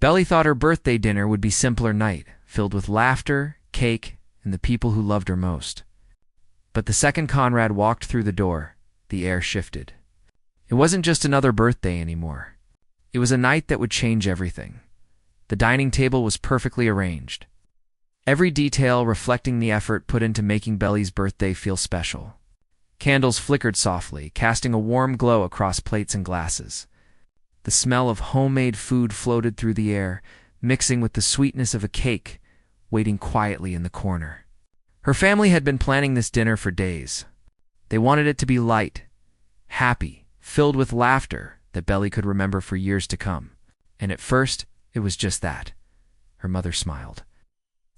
Belly thought her birthday dinner would be a simpler night, filled with laughter, cake, and the people who loved her most. But the second Conrad walked through the door, the air shifted. It wasn't just another birthday anymore. It was a night that would change everything. The dining table was perfectly arranged, every detail reflecting the effort put into making Belly's birthday feel special. Candles flickered softly, casting a warm glow across plates and glasses. The smell of homemade food floated through the air, mixing with the sweetness of a cake waiting quietly in the corner. Her family had been planning this dinner for days. They wanted it to be light, happy, filled with laughter that Belly could remember for years to come. And at first, it was just that. Her mother smiled.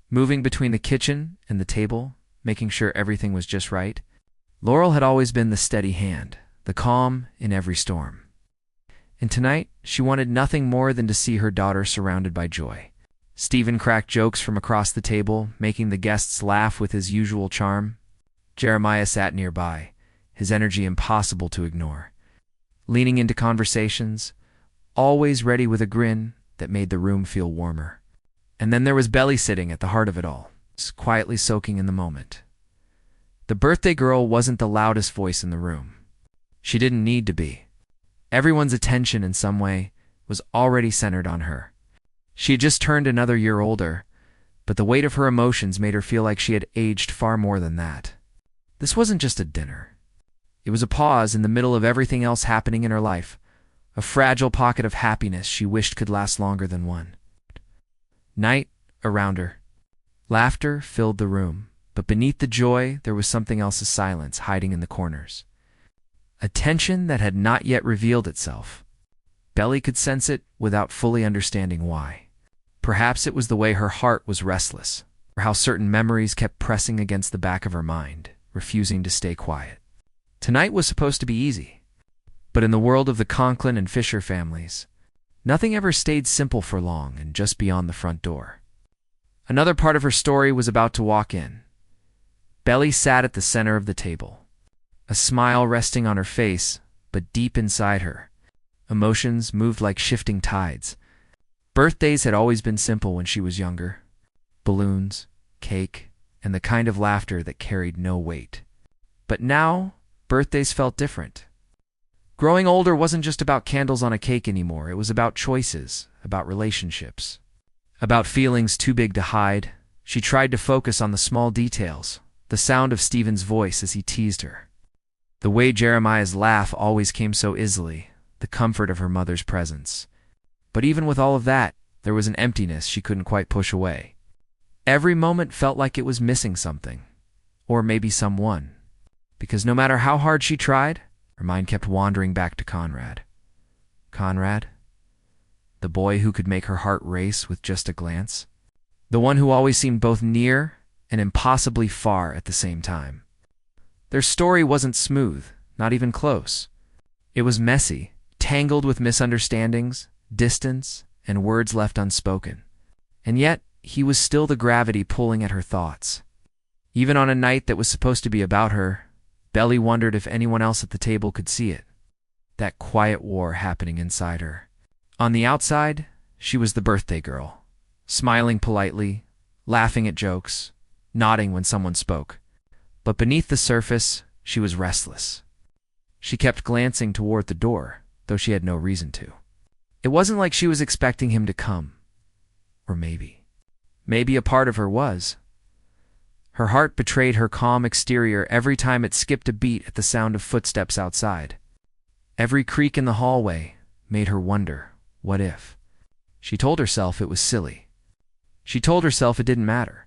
Moving between the kitchen and the table, making sure everything was just right, Laurel had always been the steady hand, the calm in every storm. And tonight, she wanted nothing more than to see her daughter surrounded by joy. Stephen cracked jokes from across the table, making the guests laugh with his usual charm. Jeremiah sat nearby, his energy impossible to ignore, leaning into conversations, always ready with a grin that made the room feel warmer. And then there was Belly sitting at the heart of it all, quietly soaking in the moment. The birthday girl wasn't the loudest voice in the room. She didn't need to be. Everyone's attention in some way was already centered on her. She had just turned another year older, but the weight of her emotions made her feel like she had aged far more than that. This wasn't just a dinner. It was a pause in the middle of everything else happening in her life, a fragile pocket of happiness she wished could last longer than one. Night around her. Laughter filled the room, but beneath the joy there was something else's silence hiding in the corners. A tension that had not yet revealed itself. Belly could sense it without fully understanding why. Perhaps it was the way her heart was restless, or how certain memories kept pressing against the back of her mind, refusing to stay quiet. Tonight was supposed to be easy, but in the world of the Conklin and Fisher families, nothing ever stayed simple for long and just beyond the front door. Another part of her story was about to walk in. Belly sat at the center of the table, a smile resting on her face, but deep inside her, emotions moved like shifting tides. Birthdays had always been simple when she was younger. Balloons, cake, and the kind of laughter that carried no weight. But now, birthdays felt different. Growing older wasn't just about candles on a cake anymore. It was about choices, about relationships, about feelings too big to hide. She tried to focus on the small details, the sound of Stephen's voice as he teased her, the way Jeremiah's laugh always came so easily, the comfort of her mother's presence. But even with all of that, there was an emptiness she couldn't quite push away. Every moment felt like it was missing something, or maybe someone, because no matter how hard she tried, her mind kept wandering back to Conrad. Conrad? The boy who could make her heart race with just a glance? The one who always seemed both near and impossibly far at the same time. Their story wasn't smooth, not even close. It was messy, tangled with misunderstandings, distance, and words left unspoken. And yet, he was still the gravity pulling at her thoughts. Even on a night that was supposed to be about her, Belly wondered if anyone else at the table could see it. That quiet war happening inside her. On the outside, she was the birthday girl, smiling politely, laughing at jokes, nodding when someone spoke. But beneath the surface, she was restless. She kept glancing toward the door, though she had no reason to. It wasn't like she was expecting him to come. Or maybe a part of her was. Her heart betrayed her calm exterior every time it skipped a beat at the sound of footsteps outside. Every creak in the hallway made her wonder, what if? She told herself it was silly. She told herself it didn't matter.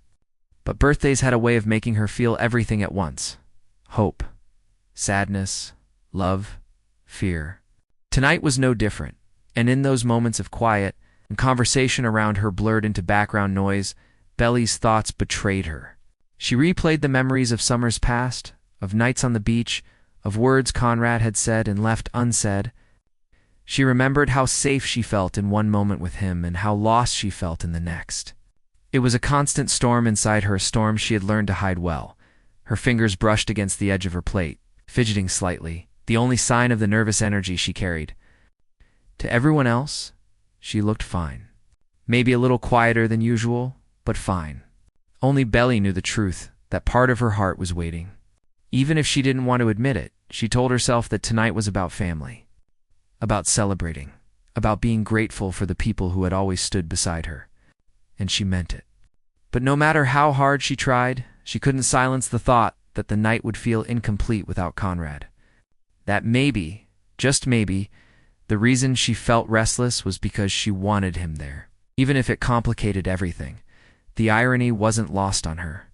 But birthdays had a way of making her feel everything at once. Hope, sadness, love, fear. Tonight was no different, and in those moments of quiet and conversation around her blurred into background noise, Belly's thoughts betrayed her. She replayed the memories of summers past, of nights on the beach, of words Conrad had said and left unsaid. She remembered how safe she felt in one moment with him and how lost she felt in the next. It was a constant storm inside her, a storm she had learned to hide well. Her fingers brushed against the edge of her plate, fidgeting slightly, the only sign of the nervous energy she carried. To everyone else, she looked fine. Maybe a little quieter than usual, but fine. Only Belly knew the truth, that part of her heart was waiting. Even if she didn't want to admit it, she told herself that tonight was about family, about celebrating, about being grateful for the people who had always stood beside her. And she meant it. But no matter how hard she tried, she couldn't silence the thought that the night would feel incomplete without Conrad. That maybe, just maybe, the reason she felt restless was because she wanted him there. Even if it complicated everything, the irony wasn't lost on her.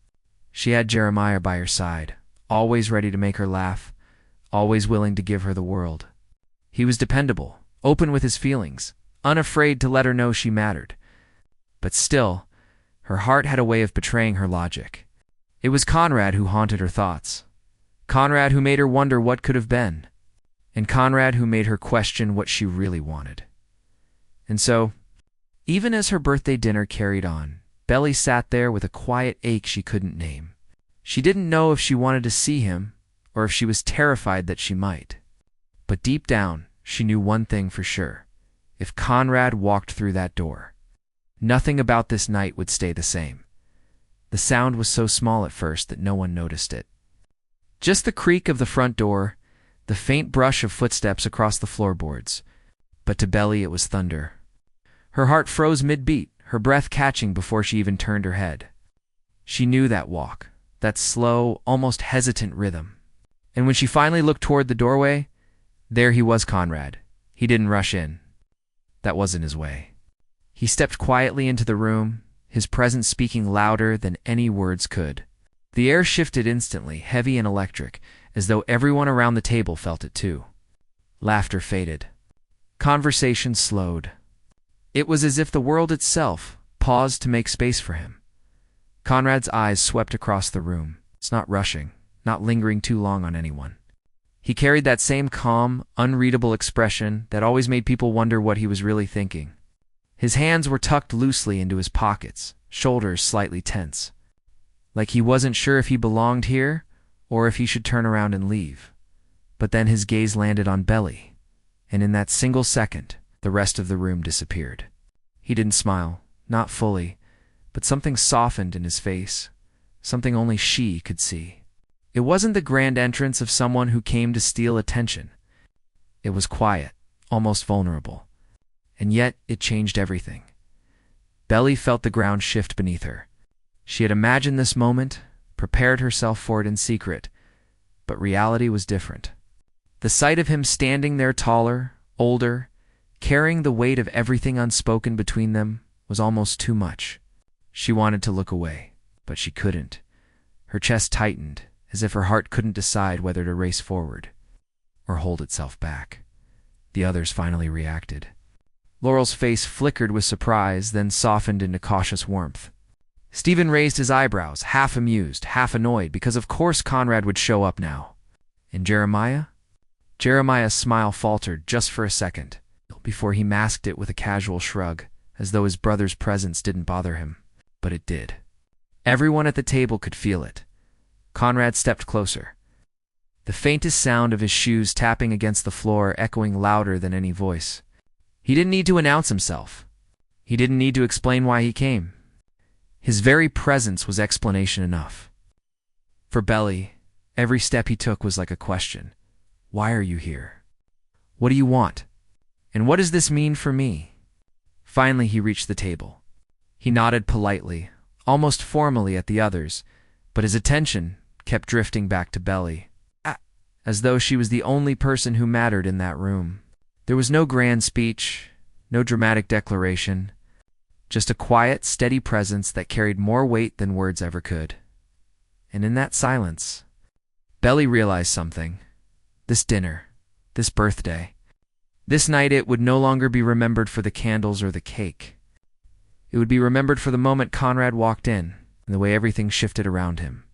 She had Jeremiah by her side, always ready to make her laugh, always willing to give her the world. He was dependable, open with his feelings, unafraid to let her know she mattered. But still, her heart had a way of betraying her logic. It was Conrad who haunted her thoughts. Conrad who made her wonder what could have been. And Conrad who made her question what she really wanted. And so, even as her birthday dinner carried on, Belly sat there with a quiet ache she couldn't name. She didn't know if she wanted to see him, or if she was terrified that she might. But deep down, she knew one thing for sure. If Conrad walked through that door, nothing about this night would stay the same. The sound was so small at first that no one noticed it. Just the creak of the front door, the faint brush of footsteps across the floorboards. But to Belly it was thunder. Her heart froze mid-beat, her breath catching before she even turned her head. She knew that walk, that slow, almost hesitant rhythm. And when she finally looked toward the doorway, there he was, Conrad. He didn't rush in. That wasn't his way. He stepped quietly into the room, his presence speaking louder than any words could. The air shifted instantly, heavy and electric, as though everyone around the table felt it too. Laughter faded. Conversation slowed. It was as if the world itself paused to make space for him. Conrad's eyes swept across the room. It's not rushing, not lingering too long on anyone. He carried that same calm, unreadable expression that always made people wonder what he was really thinking. His hands were tucked loosely into his pockets, shoulders slightly tense. Like he wasn't sure if he belonged here, or if he should turn around and leave. But then his gaze landed on Belly, and in that single second, the rest of the room disappeared. He didn't smile, not fully, but something softened in his face, something only she could see. It wasn't the grand entrance of someone who came to steal attention. It was quiet, almost vulnerable, and yet it changed everything. Belly felt the ground shift beneath her. She had imagined this moment, prepared herself for it in secret, but reality was different. The sight of him standing there taller, older, carrying the weight of everything unspoken between them was almost too much. She wanted to look away, but she couldn't. Her chest tightened, as if her heart couldn't decide whether to race forward or hold itself back. The others finally reacted. Laurel's face flickered with surprise, then softened into cautious warmth. Stephen raised his eyebrows, half amused, half annoyed, because of course Conrad would show up now. And Jeremiah? Jeremiah's smile faltered just for a second, before he masked it with a casual shrug, as though his brother's presence didn't bother him. But it did. Everyone at the table could feel it. Conrad stepped closer. The faintest sound of his shoes tapping against the floor echoing louder than any voice. He didn't need to announce himself. He didn't need to explain why he came. His very presence was explanation enough. For Belly, every step he took was like a question. Why are you here? What do you want? And what does this mean for me? Finally, he reached the table. He nodded politely, almost formally at the others, but his attention kept drifting back to Belly, as though she was the only person who mattered in that room. There was no grand speech, no dramatic declaration, just a quiet, steady presence that carried more weight than words ever could. And in that silence, Belly realized something. This dinner, this birthday, this night, it would no longer be remembered for the candles or the cake. It would be remembered for the moment Conrad walked in and the way everything shifted around him.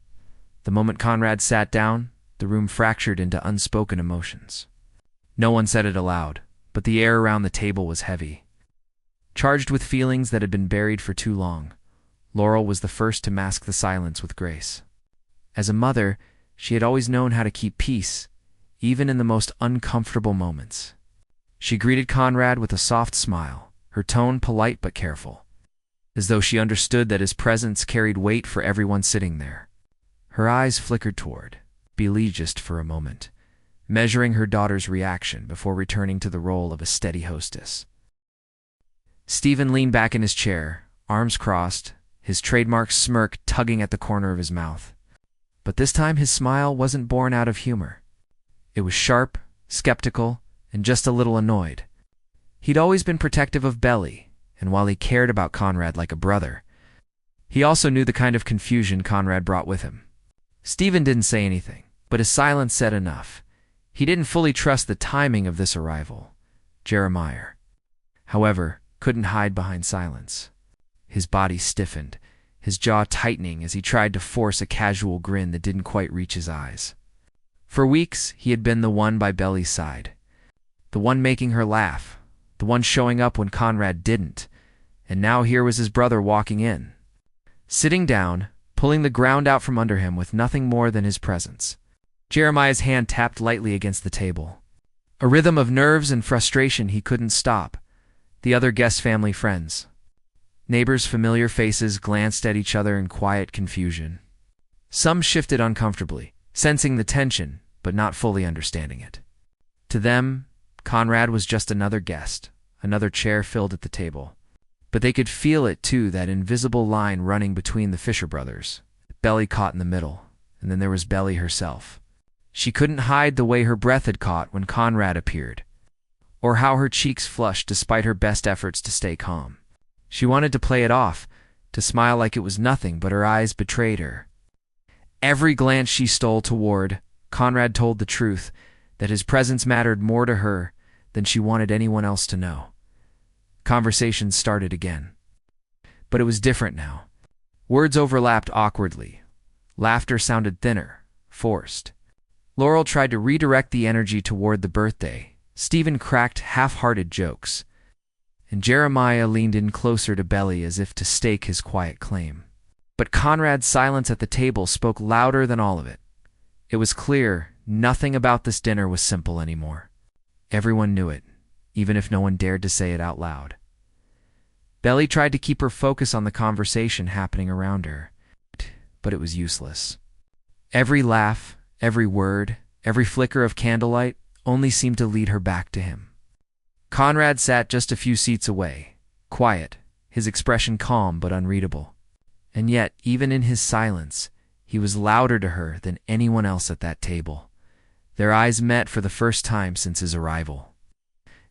The moment Conrad sat down, the room fractured into unspoken emotions. No one said it aloud, but the air around the table was heavy, charged with feelings that had been buried for too long. Laurel was the first to mask the silence with grace. As a mother, she had always known how to keep peace, even in the most uncomfortable moments. She greeted Conrad with a soft smile, her tone polite but careful. as though she understood that his presence carried weight for everyone sitting there. Her eyes flickered toward Billy just for a moment, measuring her daughter's reaction before returning to the role of a steady hostess. Stephen leaned back in his chair, arms crossed, his trademark smirk tugging at the corner of his mouth. But this time his smile wasn't born out of humor. It was sharp, skeptical, and just a little annoyed. He'd always been protective of Belly, and while he cared about Conrad like a brother, he also knew the kind of confusion Conrad brought with him. Stephen didn't say anything, but his silence said enough. He didn't fully trust the timing of this arrival. Jeremiah, however, couldn't hide behind silence. His body stiffened, his jaw tightening as he tried to force a casual grin that didn't quite reach his eyes. For weeks, he had been the one by Belly's side, the one making her laugh, the one showing up when Conrad didn't, and now here was his brother walking in. Sitting down, pulling the ground out from under him with nothing more than his presence. Jeremiah's hand tapped lightly against the table. A rhythm of nerves and frustration he couldn't stop. The other guests' family friends. Neighbors' familiar faces glanced at each other in quiet confusion. Some shifted uncomfortably, sensing the tension, but not fully understanding it. To them, Conrad was just another guest, another chair filled at the table. But they could feel it too, that invisible line running between the Fisher brothers. Belly caught in the middle, and then there was Belly herself. She couldn't hide the way her breath had caught when Conrad appeared, or how her cheeks flushed despite her best efforts to stay calm. She wanted to play it off, to smile like it was nothing, but her eyes betrayed her. Every glance she stole toward, Conrad told the truth, that his presence mattered more to her than she wanted anyone else to know. Conversations started again. But it was different now. Words overlapped awkwardly. Laughter sounded thinner, forced. Laurel tried to redirect the energy toward the birthday. Stephen cracked half-hearted jokes. And Jeremiah leaned in closer to Belly as if to stake his quiet claim. But Conrad's silence at the table spoke louder than all of it. It was clear nothing about this dinner was simple anymore. Everyone knew it, even if no one dared to say it out loud. Belly tried to keep her focus on the conversation happening around her, but it was useless. Every laugh, every word, every flicker of candlelight only seemed to lead her back to him. Conrad sat just a few seats away, quiet, his expression calm but unreadable. And yet, even in his silence, he was louder to her than anyone else at that table. Their eyes met for the first time since his arrival,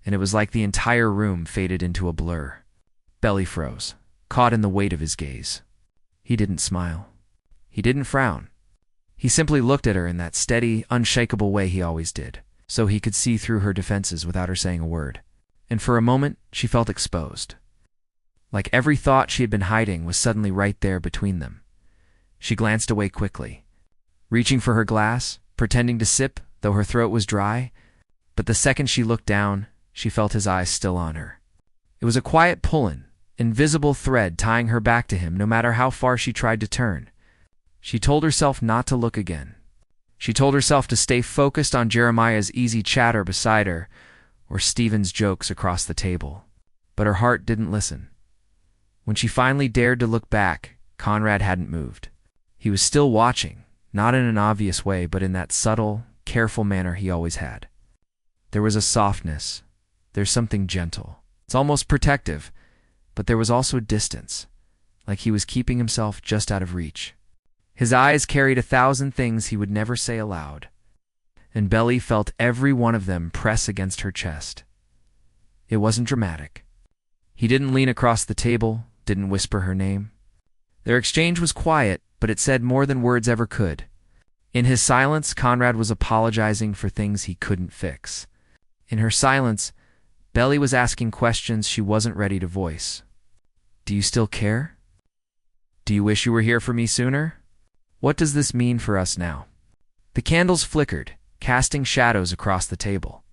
and it was like the entire room faded into a blur. Belly froze, caught in the weight of his gaze. He didn't smile. He didn't frown. He simply looked at her in that steady, unshakable way he always did, so he could see through her defenses without her saying a word. And for a moment, she felt exposed. Like every thought she had been hiding was suddenly right there between them. She glanced away quickly, reaching for her glass, pretending to sip, though her throat was dry. But the second she looked down, she felt his eyes still on her. It was a quiet pull-in, invisible thread tying her back to him no matter how far she tried to turn. She told herself not to look again. She told herself to stay focused on Jeremiah's easy chatter beside her or Stephen's jokes across the table. But her heart didn't listen. When she finally dared to look back, Conrad hadn't moved. He was still watching, not in an obvious way, but in that subtle, careful manner he always had. There was a softness. There's something gentle. It's almost protective, but there was also distance, like he was keeping himself just out of reach. His eyes carried 1,000 things he would never say aloud, and Belly felt every one of them press against her chest. It wasn't dramatic. He didn't lean across the table, didn't whisper her name. Their exchange was quiet, but it said more than words ever could. In his silence, Conrad was apologizing for things he couldn't fix. In her silence, Belly was asking questions she wasn't ready to voice. Do you still care? Do you wish you were here for me sooner? What does this mean for us now? The candles flickered, casting shadows across the table.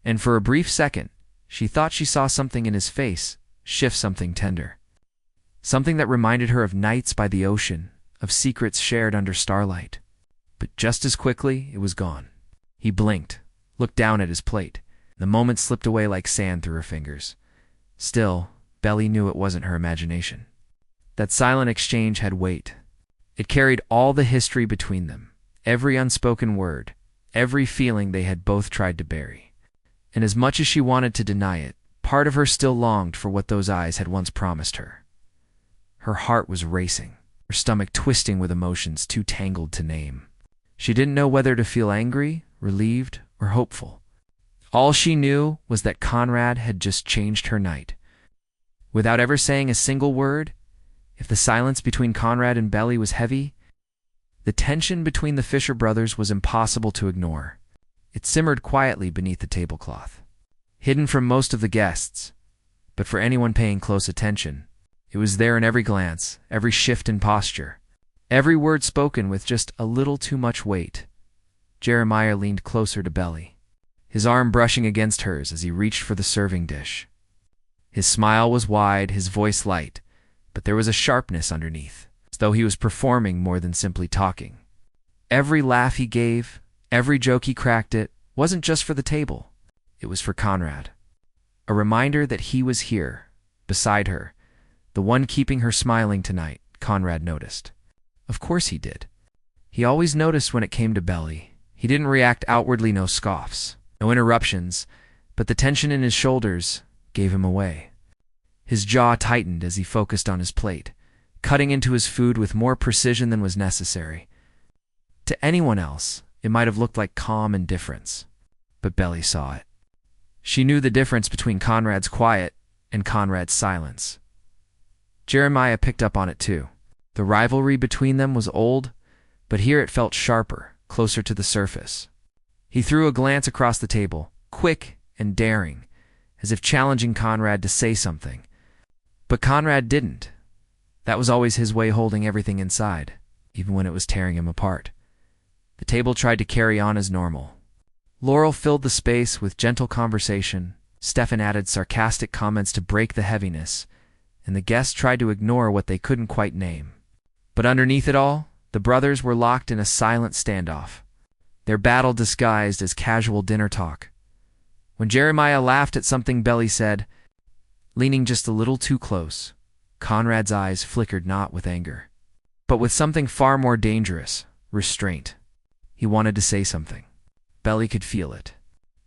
And for a brief second, she thought she saw something in his face shift, something tender. Something that reminded her of nights by the ocean, of secrets shared under starlight. But just as quickly, it was gone. He blinked, looked down at his plate. The moment slipped away like sand through her fingers. Still, Belly knew it wasn't her imagination. That silent exchange had weight. It carried all the history between them, every unspoken word, every feeling they had both tried to bury. And as much as she wanted to deny it, part of her still longed for what those eyes had once promised her. Her heart was racing, her stomach twisting with emotions too tangled to name. She didn't know whether to feel angry, relieved, or hopeful. All she knew was that Conrad had just changed her night. Without ever saying a single word, if the silence between Conrad and Belly was heavy, the tension between the Fisher brothers was impossible to ignore. It simmered quietly beneath the tablecloth, hidden from most of the guests, but for anyone paying close attention, it was there in every glance, every shift in posture, every word spoken with just a little too much weight. Jeremiah leaned closer to Belly, his arm brushing against hers as he reached for the serving dish. His smile was wide, his voice light, but there was a sharpness underneath, as though he was performing more than simply talking. Every laugh he gave, every joke he cracked, it wasn't just for the table. It was for Conrad. A reminder that he was here, beside her, the one keeping her smiling tonight. Conrad noticed. Of course he did. He always noticed when it came to Belly. He didn't react outwardly, no scoffs, no interruptions, but the tension in his shoulders gave him away. His jaw tightened as he focused on his plate, cutting into his food with more precision than was necessary. To anyone else, it might have looked like calm indifference, but Belly saw it. She knew the difference between Conrad's quiet and Conrad's silence. Jeremiah picked up on it too. The rivalry between them was old, but here it felt sharper, closer to the surface. He threw a glance across the table, quick and daring, as if challenging Conrad to say something. But Conrad didn't. That was always his way, holding everything inside, even when it was tearing him apart. The table tried to carry on as normal. Laurel filled the space with gentle conversation, Stefan added sarcastic comments to break the heaviness, and the guests tried to ignore what they couldn't quite name. But underneath it all, the brothers were locked in a silent standoff, their battle disguised as casual dinner talk. When Jeremiah laughed at something Belly said, leaning just a little too close, Conrad's eyes flickered not with anger, but with something far more dangerous, restraint. He wanted to say something. Belly could feel it.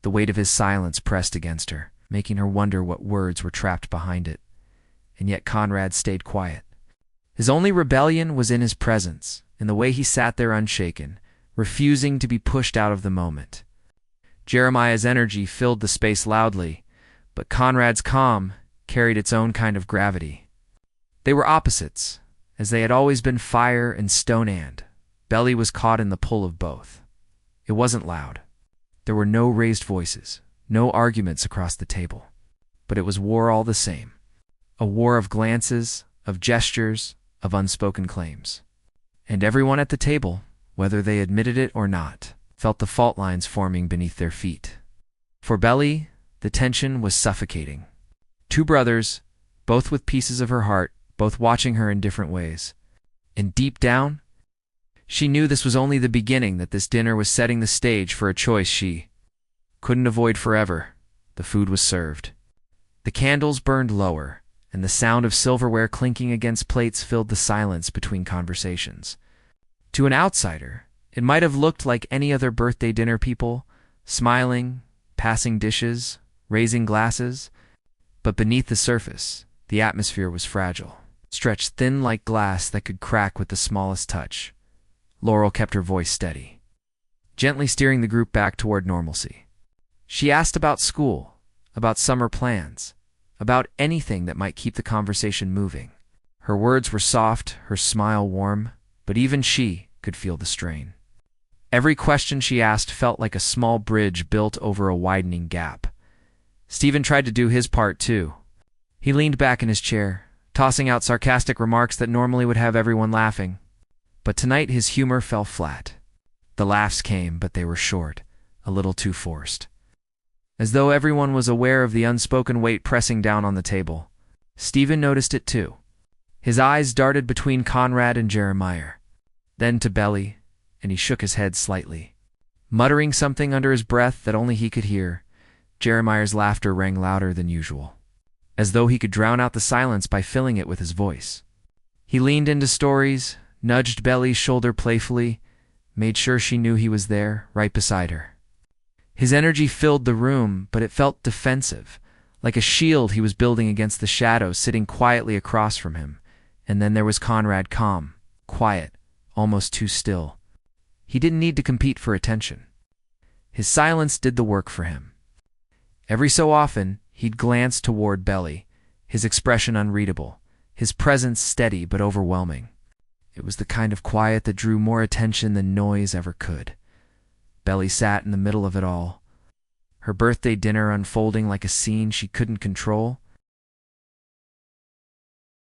The weight of his silence pressed against her, making her wonder what words were trapped behind it. And yet Conrad stayed quiet. His only rebellion was in his presence, in the way he sat there unshaken, refusing to be pushed out of the moment. Jeremiah's energy filled the space loudly, but Conrad's calm carried its own kind of gravity. They were opposites, as they had always been, fire and stone, and Belly was caught in the pull of both. It wasn't loud. There were no raised voices, no arguments across the table, but it was war all the same. A war of glances, of gestures, of unspoken claims. And everyone at the table, whether they admitted it or not, felt the fault lines forming beneath their feet. For Belly, the tension was suffocating. Two brothers, both with pieces of her heart, both watching her in different ways. And deep down, she knew this was only the beginning, that this dinner was setting the stage for a choice she couldn't avoid forever. The food was served. The candles burned lower, and the sound of silverware clinking against plates filled the silence between conversations. To an outsider, it might have looked like any other birthday dinner, people smiling, passing dishes, raising glasses, but beneath the surface, the atmosphere was fragile, stretched thin like glass that could crack with the smallest touch. Laurel kept her voice steady, gently steering the group back toward normalcy. She asked about school, about summer plans, about anything that might keep the conversation moving. Her words were soft, her smile warm, but even she could feel the strain. Every question she asked felt like a small bridge built over a widening gap. Stephen tried to do his part too. He leaned back in his chair, tossing out sarcastic remarks that normally would have everyone laughing. But tonight his humor fell flat. The laughs came, but they were short, a little too forced. As though everyone was aware of the unspoken weight pressing down on the table, Stephen noticed it too. His eyes darted between Conrad and Jeremiah, then to Belly, and he shook his head slightly. Muttering something under his breath that only he could hear, Jeremiah's laughter rang louder than usual, as though he could drown out the silence by filling it with his voice. He leaned into Stories, nudged Belly's shoulder playfully, made sure she knew he was there, right beside her. His energy filled the room, but it felt defensive, like a shield he was building against the shadows sitting quietly across from him. And then there was Conrad, calm, quiet, almost too still. He didn't need to compete for attention. His silence did the work for him. Every so often, he'd glance toward Belly, his expression unreadable, his presence steady but overwhelming. It was the kind of quiet that drew more attention than noise ever could. Belly sat in the middle of it all, her birthday dinner unfolding like a scene she couldn't control,